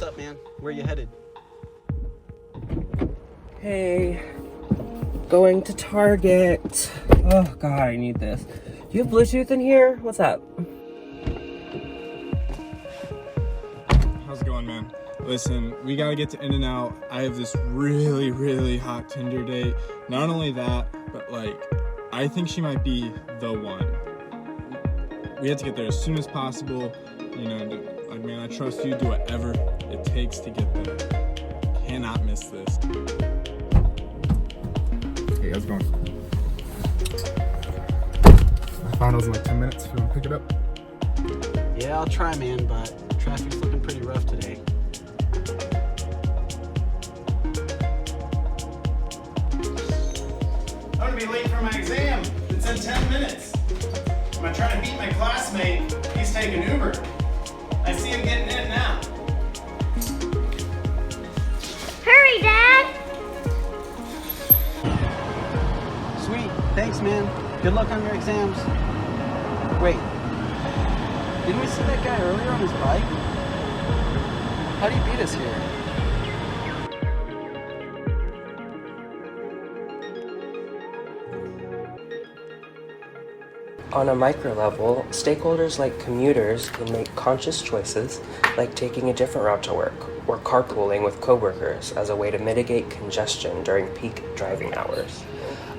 up, man? Where you headed? Hey, going to Target. Oh god, I need this. Do you have Bluetooth in here? What's up? How's it going, man? Listen, we gotta get to In-N-Out. I have this really, really hot Tinder date. Not only that, but like, I think she might be the one. We have to get there as soon as possible. You know, I trust you. Do whatever it takes to get there. Cannot miss this. Hey, how's it going? My final's in like 10 minutes. If you want to pick it up. Yeah, I'll try, man, but traffic's looking pretty rough today. I'm gonna be late for my exam. It's in 10 minutes. Am I trying to beat my classmate? He's taking Uber. I see him getting in now. Hurry, Dad! Sweet, thanks, man. Good luck on your exams. Wait, didn't we see that guy earlier on his bike? How do you beat us here? On a micro level, stakeholders like commuters can make conscious choices, like taking a different route to work, or carpooling with coworkers as a way to mitigate congestion during peak driving hours.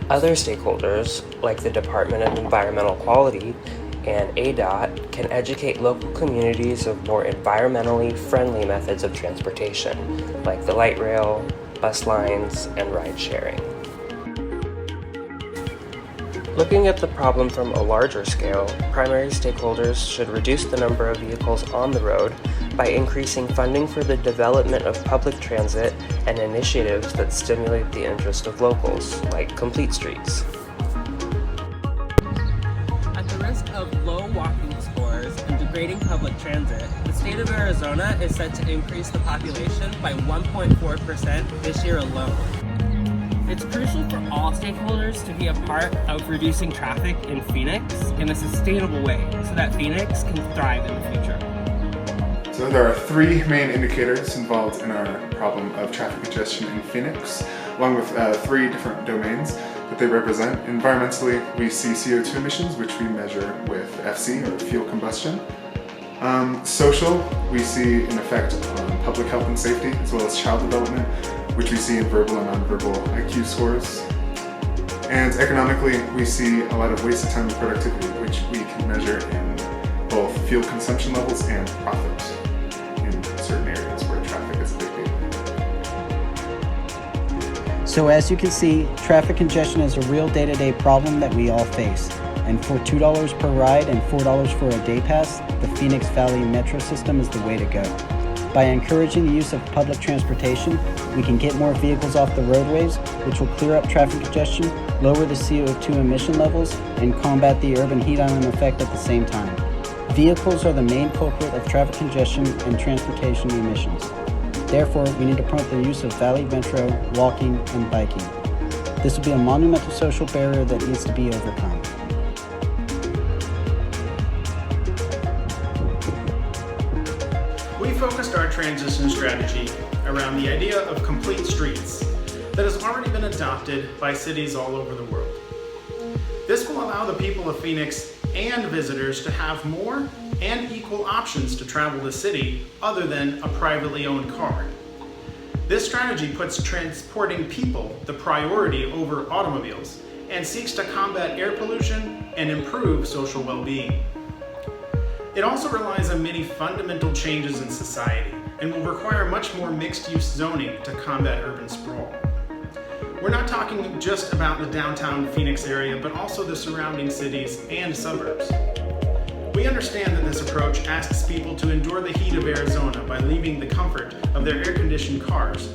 Other stakeholders, like the Department of Environmental Quality and ADOT, can educate local communities of more environmentally friendly methods of transportation, like the light rail, bus lines, and ride sharing. Looking at the problem from a larger scale, primary stakeholders should reduce the number of vehicles on the road by increasing funding for the development of public transit and initiatives that stimulate the interest of locals, like complete streets. At the risk of low walking scores and degrading public transit, the state of Arizona is set to increase the population by 1.4% this year alone. It's crucial for all stakeholders to be a part of reducing traffic in Phoenix in a sustainable way so that Phoenix can thrive in the future. So there are three main indicators involved in our problem of traffic congestion in Phoenix, along with three different domains that they represent. Environmentally, we see CO2 emissions, which we measure with FC, or fuel combustion. Social, we see an effect on public health and safety, as well as child development, which we see in verbal and nonverbal IQ scores. And economically, we see a lot of wasted time and productivity, which we can measure in both fuel consumption levels and profit in certain areas where traffic is a big deal. So as you can see, traffic congestion is a real day-to-day problem that we all face. And for $2 per ride and $4 for a day pass, the Phoenix Valley Metro system is the way to go. By encouraging the use of public transportation, we can get more vehicles off the roadways, which will clear up traffic congestion, lower the CO2 emission levels, and combat the urban heat island effect at the same time. Vehicles are the main culprit of traffic congestion and transportation emissions. Therefore, we need to promote the use of Valley Metro, walking, and biking. This will be a monumental social barrier that needs to be overcome. We focused our transition strategy around the idea of complete streets that has already been adopted by cities all over the world. This will allow the people of Phoenix and visitors to have more and equal options to travel the city other than a privately owned car. This strategy puts transporting people the priority over automobiles and seeks to combat air pollution and improve social well-being. It also relies on many fundamental changes in society and will require much more mixed-use zoning to combat urban sprawl. We're not talking just about the downtown Phoenix area, but also the surrounding cities and suburbs. We understand that this approach asks people to endure the heat of Arizona by leaving the comfort of their air-conditioned cars,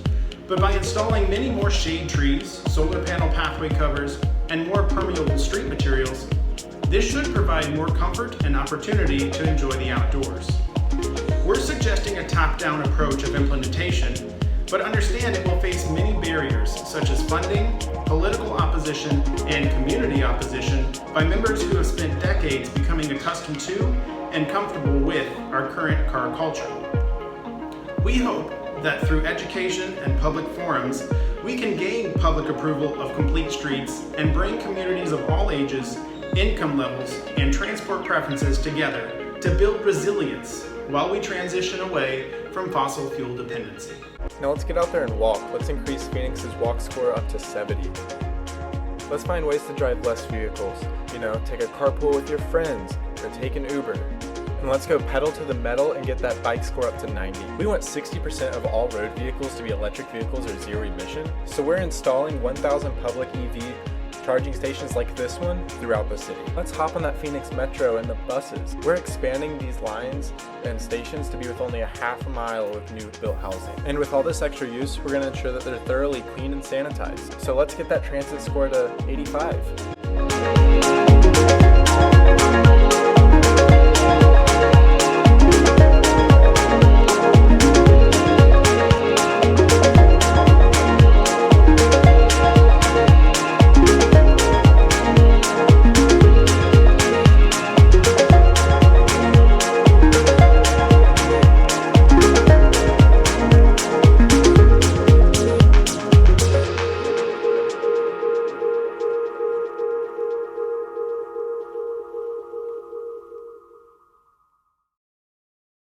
but by installing many more shade trees, solar panel pathway covers, and more permeable street materials, this should provide more comfort and opportunity to enjoy the outdoors. We're suggesting a top-down approach of implementation, but understand it will face many barriers such as funding, political opposition, and community opposition by members who have spent decades becoming accustomed to and comfortable with our current car culture. We hope that through education and public forums, we can gain public approval of complete streets and bring communities of all ages, income levels, and transport preferences together to build resilience while we transition away from fossil fuel dependency. Now let's get out there and walk. Let's increase Phoenix's walk score up to 70. Let's find ways to drive less vehicles. Take a carpool with your friends or take an Uber. And let's go pedal to the metal and get that bike score up to 90. We want 60% of all road vehicles to be electric vehicles or zero emission. So we're installing 1,000 public EV charging stations like this one throughout the city. Let's hop on that Phoenix Metro and the buses. We're expanding these lines and stations to be with only a half a mile of new built housing. And with all this extra use, we're going to ensure that they're thoroughly clean and sanitized. So let's get that transit score to 85.